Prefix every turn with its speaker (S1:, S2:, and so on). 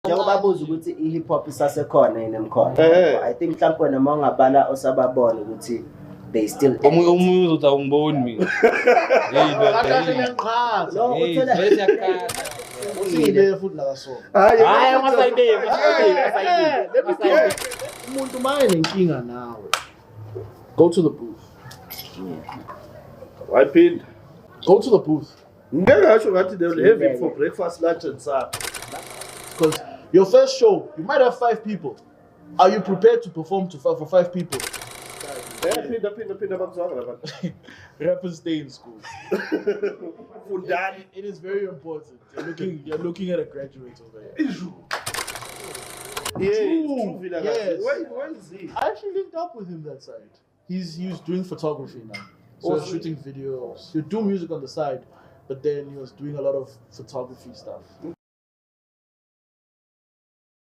S1: Njengoba buza ukuthi i-hip hop isasekhona yini emkhona. I think mhlawumbe wena uma ungabala osababona ukuthi they still
S2: omunye uzothi awungiboni mina. Hey
S3: Akahle ngiyachaza.
S1: No, uthola
S3: Usibe futhi la so.
S2: Hayi ungasayibeki.
S3: Umuntu maye nenkinga nawe. Go to the booth.
S4: Wayiphinda.
S3: Go to the booth.
S4: Ngeke ngasho ngathi they will have it for breakfast, lunch and supper.
S3: Because your first show, you might have 5 people. Are you prepared to perform for 5 people?
S4: Phinda bakuzwanga labantu.
S3: Rappers stay in school.
S4: Fundani.
S3: It is very important. You're looking at a graduate over here.
S4: True.
S3: Yes.
S4: Where is he?
S3: I actually linked up with him that side. He's doing photography now. So he's shooting videos. He'll do music on the side, but then he was doing a lot of photography stuff.